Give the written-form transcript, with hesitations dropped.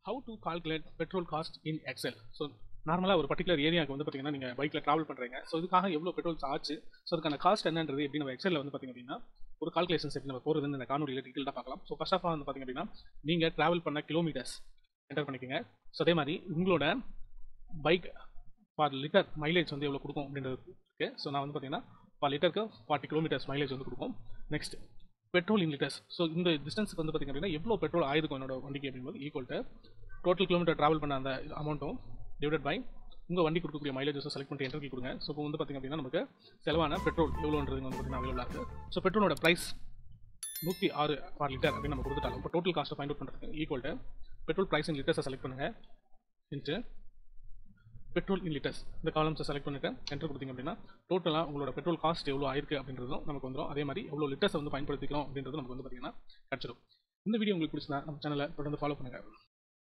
how to calculate petrol cost in Excel. So நார்மலாக ஒரு particular ஏரியாவுக்கு வந்து பார்த்தீங்கன்னா நீங்கள் பைக்கில் ட்ராவல் பண்ணுறீங்க. ஸோ இதுக்காக எவ்வளோ பெட்ரோல்ஸ் ஆச்சு, ஸோ அதுக்கான காஸ்ட் என்னன்றது எப்படி நம்ம எக்ஸலில் வந்து பார்த்திங்க அப்படின்னா ஒரு கால்குலேஷன்ஸ் எப்படி நம்ம போகிறதுன்னு இந்த காணொலியில் டீட்டெயிலாக பார்க்கலாம். ஸோ ஃபர்ஸ்ட் ஆஃப் ஆல் வந்து பார்த்திங்க அப்படின்னா நீங்கள் ட்ராவல் பண்ண கிலோமீட்டர்ஸ் என்டர் பண்ணிக்கோங்க. ஸோ அதே மாதிரி உங்களோட பைக் பர் லிட்டர் மைலேஜ் வந்து எவ்வளோ கொடுக்கும் அப்படின்றது இருக்குது. ஸோ நான் வந்து பார்த்தீங்கன்னா பர் லிட்டருக்கு 40 கிலோமீட்டர்ஸ் மைலேஜ் வந்து கொடுக்கும். Next petrol in litres. So இந்த டிஸ்டன்ஸுக்கு வந்து பார்த்திங்க அப்படின்னா எவ்வளோ பெட்ரோல் ஆயிருக்கும் என்னோட வண்டிக்கு அப்படிங்கும்போது equal to total kilometre travel பண்ண அந்த அமௌண்ட்டும் டிவைட் பை உங்கள் வண்டி கொடுக்கக்கூடிய மைலேஜஸை செலக்ட் பண்ணிட்டு என்ட்ரி கொடுங்க. ஸோ இப்போ வந்து பார்த்திங்க அப்படின்னா நமக்கு செலவான பெட்ரோல் எவ்வளோன்றது வந்து பார்த்திங்கன்னா அவைலபிளாக இருக்குது. ஸோ பெட்ரோலோட ப்ரைஸ் 106 பர் லிட்டர் அப்படின்னு நம்ம கொடுத்துட்டாலும் இப்போ டோட்டல் காஸ்ட்டை ஃபைண்ட் அவுட் பண்ணுறதுக்கு equal to petrol price in லிட்டர்ஸை செலக்ட் பண்ணுங்கள் இன்ட்டு பெட்ரோல் இன் லிட்டர்ஸ் இந்த காலம்ஸை செலக்ட் பண்ணிட்டு என்ட்ரு கொடுத்தீங்க அப்படின்னா டோட்டலாக உங்களோட பெட்ரோல் காஸ்ட் எவ்வளோ ஆயிருக்கு அப்படின்றதும் நமக்கு வந்துடும். அதே மாதிரி எவ்வளோ லிட்டர்ஸை வந்து பயன்படுத்திக்கிறோம் அப்படின்றது நமக்கு வந்து பார்த்திங்கன்னா கிடச்சிடும். இந்த வீடியோ உங்களுக்கு பிடிச்சினா நம்ம சேனலை தொடர்ந்து ஃபாலோ பண்ணுங்கள்.